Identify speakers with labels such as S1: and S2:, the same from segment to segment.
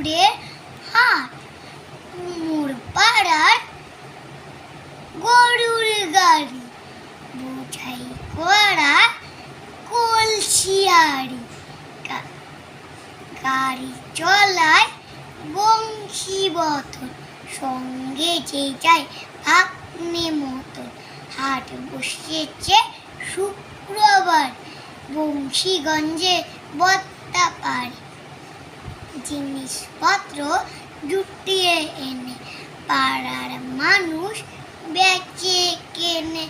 S1: কুকুরের হাট, কুমোর পাড়ার গরুর গাড়ি, বোঝাই করা কলসিয়ারি, গাড়ি চলায় বংশীবদন, সঙ্গে যে যায় ভাগ্নে মতন। হাট বসেছে শুক্রবার, বংশীগঞ্জে বত্তাপাড়ে, জিনিসপত্র জুটিয়ে এনে পাড়ার মানুষ বেচে কেনে।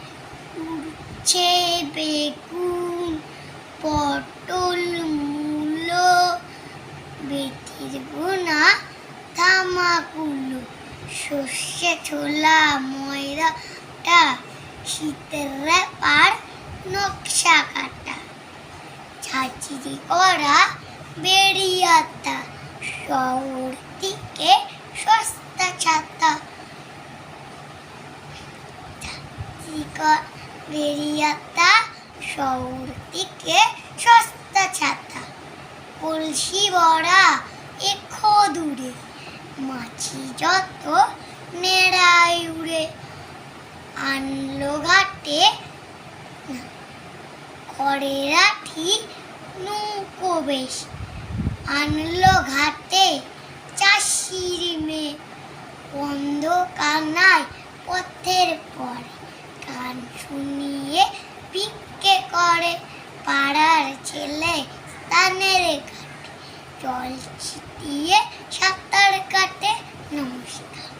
S1: উঠছে বেগুন, পটল, মূলো, বেতির বোনা ধামাকুলো, সর্ষে ছোলা ময়দাটা, শীতের রেপার নকশা কাটা, ছাঁচি করা বেরিয়াতা, শহর থেকে সস্তা ছাতা। বেরিয়াতা, শহর থেকে সস্তা ছাতা, কলসি ভরা এখো দূরে, মাছি যত নেড়াই উড়ে। আনলো ঘাটে খড়ের লাঠি নৌকো বেশ, আনলো ঘাটে চাষির মেয়ে, অন্ধকার পথের পরে, গান শুনিয়ে ভিক্ষে করে। পাড়ার ছেলে স্নানের ঘাটে জল ছিটিয়ে সাঁতার কাটে। নমস্কার।